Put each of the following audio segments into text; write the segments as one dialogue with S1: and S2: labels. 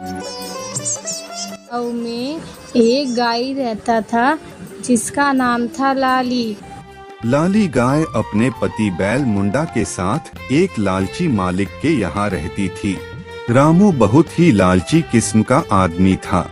S1: गाँव में एक गाय रहता था जिसका नाम था लाली।
S2: लाली गाय अपने पति बैल मुंडा के साथ एक लालची मालिक के यहाँ रहती थी। रामू बहुत ही लालची किस्म का आदमी था।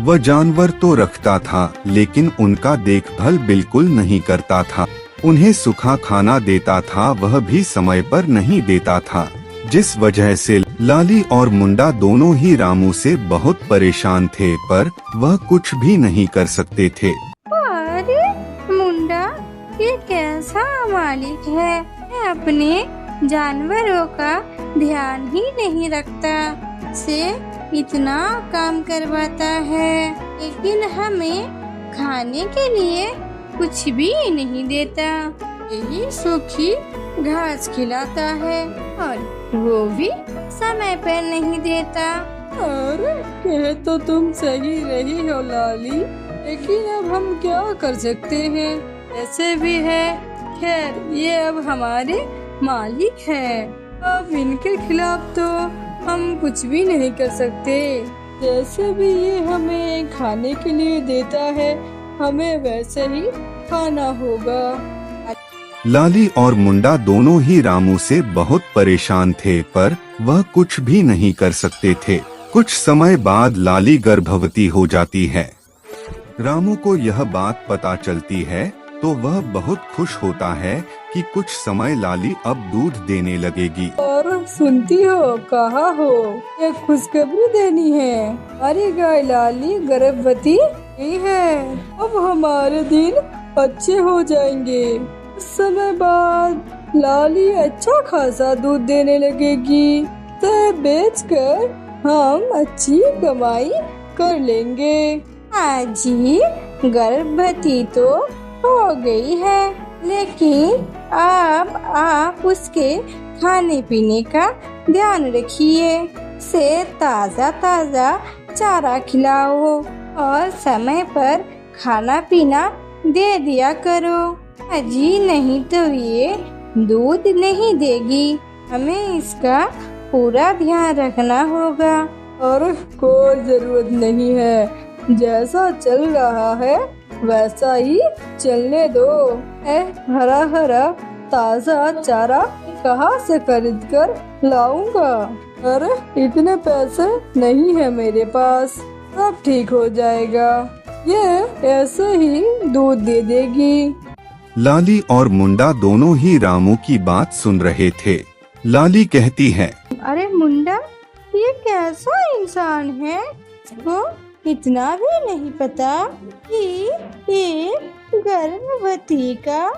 S2: वह जानवर तो रखता था लेकिन उनका देखभाल बिल्कुल नहीं करता था। उन्हें सूखा खाना देता था, वह भी समय पर नहीं देता था, जिस वजह से लाली और मुंडा दोनों ही रामू से बहुत परेशान थे, पर वह कुछ भी नहीं कर सकते थे।
S1: अरे मुंडा, ये कैसा मालिक है, ये अपने जानवरों का ध्यान ही नहीं रखता, से इतना काम करवाता है लेकिन हमें खाने के लिए कुछ भी नहीं देता। यही सूखी घास खिलाता है और वो भी समय पर नहीं देता।
S3: अरे कह तो तुम सही रही हो लाली, लेकिन अब हम क्या कर सकते हैं, ऐसे भी है। खैर ये अब हमारे मालिक है, अब इनके खिलाफ तो हम कुछ भी नहीं कर सकते। जैसे भी ये हमें खाने के लिए देता है, हमें वैसे ही खाना होगा।
S2: लाली और मुंडा दोनों ही रामू से बहुत परेशान थे, पर वह कुछ भी नहीं कर सकते थे। कुछ समय बाद लाली गर्भवती हो जाती है। रामू को यह बात पता चलती है तो वह बहुत खुश होता है कि कुछ समय लाली अब दूध देने लगेगी।
S3: और सुनती हो, कहा हो, एक खुशखबरी देनी है। हमारी गाय लाली गर्भवती ही है। अब हमारे दिन अच्छे हो जाएंगे। कुछ समय बाद लाली अच्छा खासा दूध देने लगेगी, तो बेचकर हम अच्छी कमाई कर लेंगे।
S1: जी गर्भवती तो हो गई है, लेकिन अब आप उसके खाने पीने का ध्यान रखिए, से ताज़ा ताज़ा चारा खिलाओ और समय पर खाना पीना दे दिया करो। जी नहीं तो ये दूध नहीं देगी, हमें इसका पूरा ध्यान रखना होगा।
S3: और कोई जरूरत नहीं है, जैसा चल रहा है वैसा ही चलने दो। हरा हरा ताज़ा चारा कहाँ से खरीद कर लाऊंगा? अरे इतने पैसे नहीं है मेरे पास, सब ठीक हो जाएगा, ये ऐसे ही दूध दे देगी।
S2: लाली और मुंडा दोनों ही रामू की बात सुन रहे थे। लाली कहती है,
S1: अरे मुंडा, ये कैसा इंसान है, इसको इतना भी नहीं पता कि एक गर्भवती का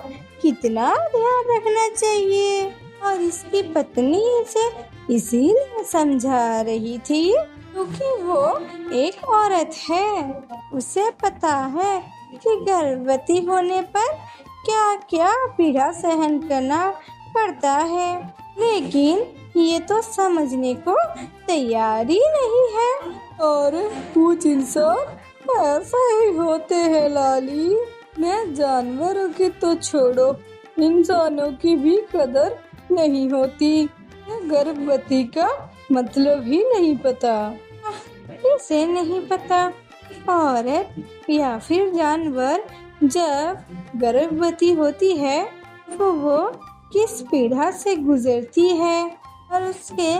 S1: कितना ध्यान रखना चाहिए। और इसकी पत्नी इसे इसीलिए समझा रही थी क्योंकि वो एक औरत है, उसे पता है कि गर्भवती होने पर क्या क्या पीड़ा सहन करना पड़ता है, लेकिन ये तो समझने को तैयार ही नहीं है।
S3: और कुछ इंसान ऐसा ही होते हैं लाली, मैं जानवरों की तो छोड़ो, इंसानों की भी कदर नहीं होती। गर्भवती का मतलब ही नहीं पता।
S1: इसे नहीं पता औरत या फिर जानवर जब गर्भवती होती है तो वो किस पीड़ा से गुजरती है और उसके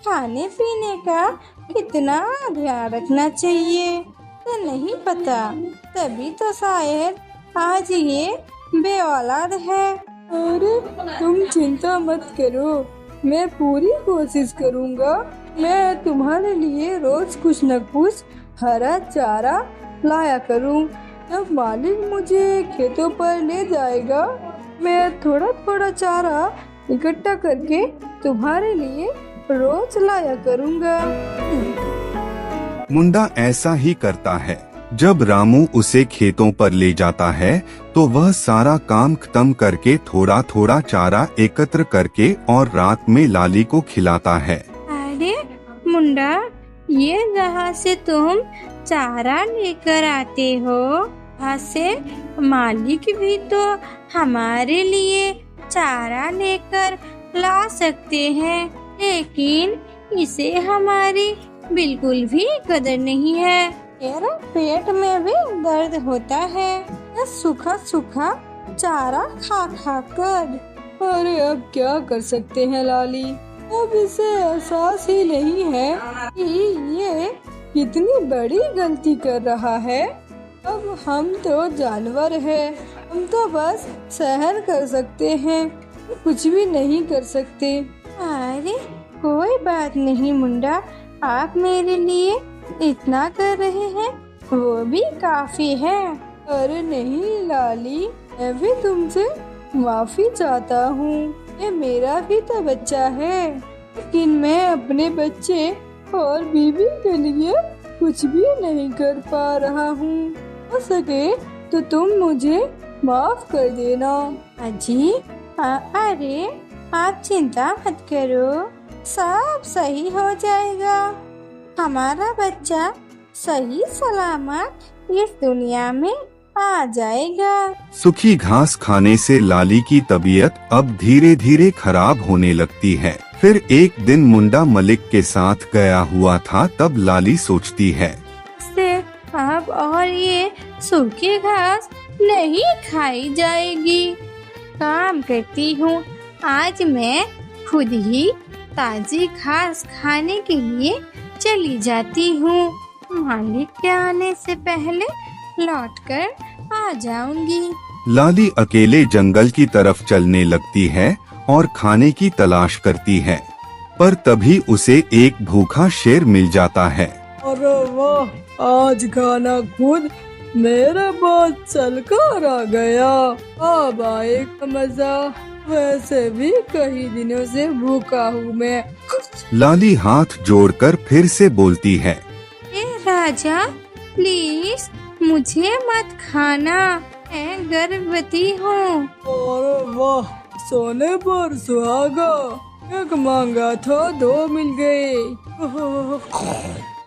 S1: खाने पीने का कितना ध्यान रखना चाहिए तो नहीं पता, तभी तो शायद आज ये बेऔलाद है।
S3: अरे तुम चिंता मत करो, मैं पूरी कोशिश करूँगा। मैं तुम्हारे लिए रोज कुछ न कुछ हरा चारा लाया करूँ। जब मालिक मुझे खेतों पर ले जाएगा, मैं थोड़ा थोड़ा चारा इकट्ठा करके तुम्हारे लिए रोज लाया करूँगा।
S2: मुंडा ऐसा ही करता है। जब रामू उसे खेतों पर ले जाता है तो वह सारा काम खत्म करके थोड़ा थोड़ा चारा एकत्र करके और रात में लाली को खिलाता है।
S1: अरे मुंडा, ये जहाँ से तुम चारा लेकर आते हो, वहाँ से मालिक भी तो हमारे लिए चारा लेकर ला सकते हैं, लेकिन इसे हमारी बिल्कुल भी कदर नहीं है। मेरा पेट में भी दर्द होता है, ये सूखा सूखा चारा खा खा कर।
S3: अरे अब क्या कर सकते हैं लाली, अब इसे एहसास ही नहीं है कि ये कितनी बड़ी गलती कर रहा है। अब हम तो जानवर हैं, हम तो बस सहन कर सकते हैं, कुछ भी नहीं कर सकते।
S1: अरे कोई बात नहीं मुंडा, आप मेरे लिए इतना कर रहे हैं वो भी काफी है।
S3: अरे नहीं लाली, मैं भी तुमसे माफी चाहता हूँ, ये मेरा भी तो बच्चा है, लेकिन मैं अपने बच्चे और बीवी के लिए कुछ भी नहीं कर पा रहा हूँ। हो सके तो तुम मुझे माफ कर देना।
S1: अजी अरे आप चिंता मत करो, सब सही हो जाएगा। हमारा बच्चा सही सलामत इस दुनिया में आ जाएगा।
S2: सूखी घास खाने से लाली की तबीयत अब धीरे धीरे खराब होने लगती है। फिर एक दिन मुंडा मलिक के साथ गया हुआ था, तब लाली सोचती है,
S1: से अब और ये सूखी घास नहीं खाई जाएगी। काम करती हूँ, आज मैं खुद ही ताजी घास खाने के लिए चली जाती हूँ। मालिक के आने से पहले लौटकर आ जाऊंगी।
S2: लाली अकेले जंगल की तरफ चलने लगती है और खाने की तलाश करती है, पर तभी उसे एक भूखा शेर मिल जाता है।
S3: अरे वाह, आज खाना खुद मेरे पास चलकर आ गया, अब आएगा मजा। वैसे भी कई दिनों से भूखा हूँ मैं।
S2: लाली हाथ जोड़कर फिर से बोलती है,
S1: ए राजा प्लीज मुझे मत खाना, मैं गर्भवती हूँ।
S3: अरे वाह, सोने पर सुहागा, एक मांगा था दो मिल गए।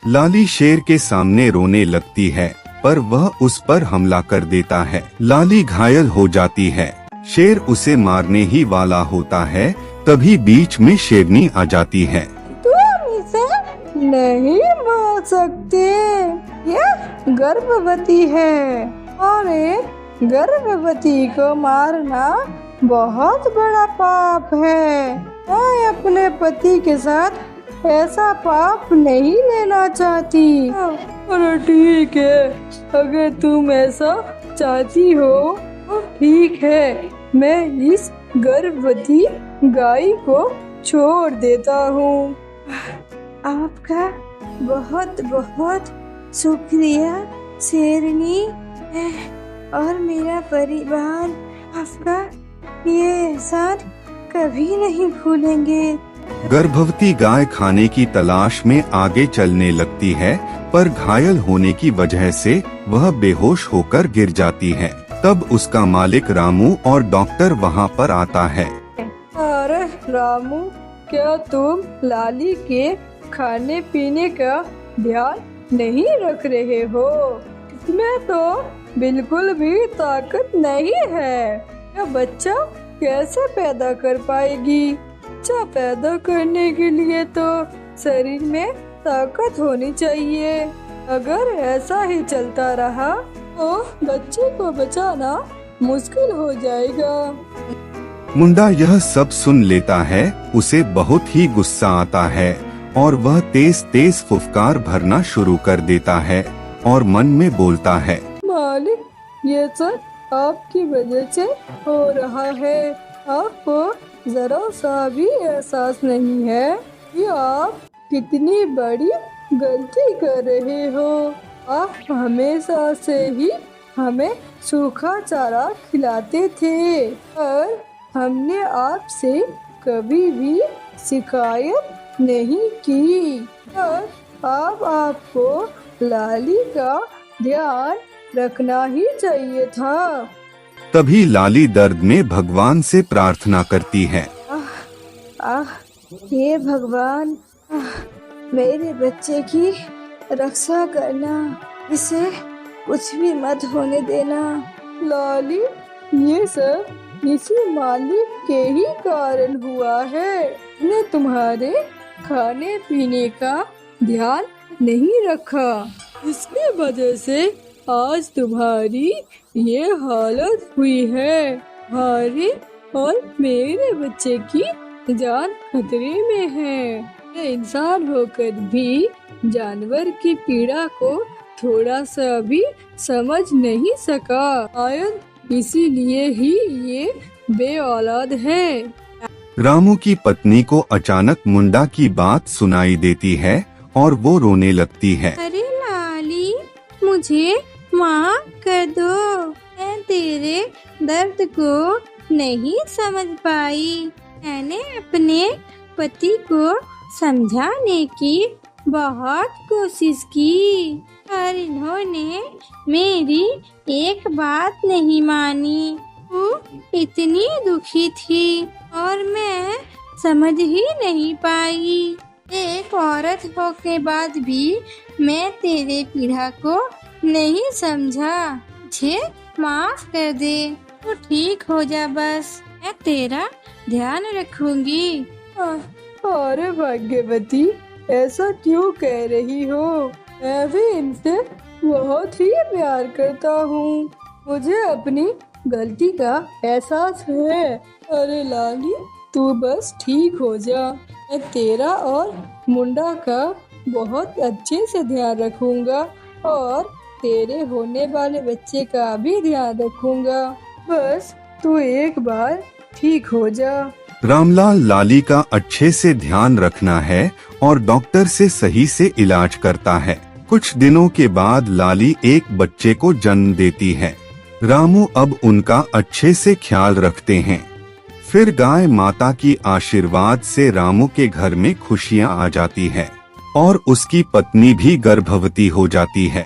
S2: लाली शेर के सामने रोने लगती है, पर वह उस पर हमला कर देता है। लाली घायल हो जाती है, शेर उसे मारने ही वाला होता है, तभी बीच में शेरनी आ जाती है।
S3: तुम इसे नहीं मार सकते, ये गर्भवती है और एक गर्भवती को मारना बहुत बड़ा पाप है। मैं अपने पति के साथ ऐसा पाप नहीं लेना चाहती। अरे ठीक है, अगर तुम ऐसा चाहती हो तो ठीक है, मैं इस गर्भवती गाय को छोड़ देता हूँ।
S1: आपका बहुत बहुत शुक्रिया शेरनी, और मेरा परिवार आपका ये एहसान कभी नहीं भूलेंगे।
S2: गर्भवती गाय खाने की तलाश में आगे चलने लगती है, पर घायल होने की वजह से वह बेहोश होकर गिर जाती है। तब उसका मालिक रामू और डॉक्टर वहाँ पर आता है।
S3: अरे रामू, क्या तुम लाली के खाने पीने का ध्यान नहीं रख रहे हो? इसमें तो बिल्कुल भी ताकत नहीं है। यह बच्चा कैसे पैदा कर पाएगी? बच्चा पैदा करने के लिए तो शरीर में ताकत होनी चाहिए। अगर ऐसा ही चलता रहा तो बच्चे को बचाना मुश्किल हो जाएगा।
S2: मुंडा यह सब सुन लेता है, उसे बहुत ही गुस्सा आता है और वह तेज तेज फुफकार भरना शुरू कर देता है और मन में बोलता है,
S3: मालिक, ये सब आपकी वजह से हो रहा है। आपको जरा सा भी एहसास नहीं है कि आप कितनी बड़ी गलती कर रहे हो। आप हमेशा से ही हमें सूखा चारा खिलाते थे और हमने आपसे कभी भी शिकायत नहीं की, और अब आपको लाली का ध्यान रखना ही चाहिए था।
S2: तभी लाली दर्द में भगवान से प्रार्थना करती है,
S1: हे भगवान, मेरे बच्चे की रक्षा करना, इसे कुछ भी मत होने देना।
S3: लाली, ये सब इसी मालिक के ही कारण हुआ है। ने तुम्हारे खाने पीने का ध्यान नहीं रखा। इसकी वजह से आज तुम्हारी ये हालत हुई है। तुम्हारे और मेरे बच्चे की जान खतरे में है। मैं इंसान होकर भी जानवर की पीड़ा को थोड़ा सा भी समझ नहीं सका। शायद इसीलिए ही ये बे औलाद है।
S2: रामू की पत्नी को अचानक मुंडा की बात सुनाई देती है और वो रोने लगती है।
S1: अरे लाली, मुझे माफ कर दो। मैं तेरे दर्द को नहीं समझ पाई। मैंने अपने पति को समझाने की बहुत कोशिश की, पर इन्होंने मेरी एक बात नहीं मानी। वो इतनी दुखी थी और मैं समझ ही नहीं पाई। एक औरत होने बाद भी मैं तेरे पीड़ा को नहीं समझा। मुझे माफ कर दे, तो ठीक हो जा बस। मैं तेरा ध्यान रखूंगी।
S3: अरे भाग्यवती, ऐसा क्यों कह रही हो? मैं भी इनसे बहुत ही प्यार करता हूँ। मुझे अपनी गलती का एहसास है। अरे लाली, तू बस ठीक हो जा। मैं तेरा और मुंडा का बहुत अच्छे से ध्यान रखूंगा और तेरे होने वाले बच्चे का भी ध्यान रखूंगा। बस तू एक बार ठीक हो जा।
S2: रामलाल लाली का अच्छे से ध्यान रखना है और डॉक्टर से सही से इलाज करता है। कुछ दिनों के बाद लाली एक बच्चे को जन्म देती है। रामू अब उनका अच्छे से ख्याल रखते हैं। फिर गाय माता की आशीर्वाद से रामू के घर में खुशियां आ जाती है और उसकी पत्नी भी गर्भवती हो जाती है।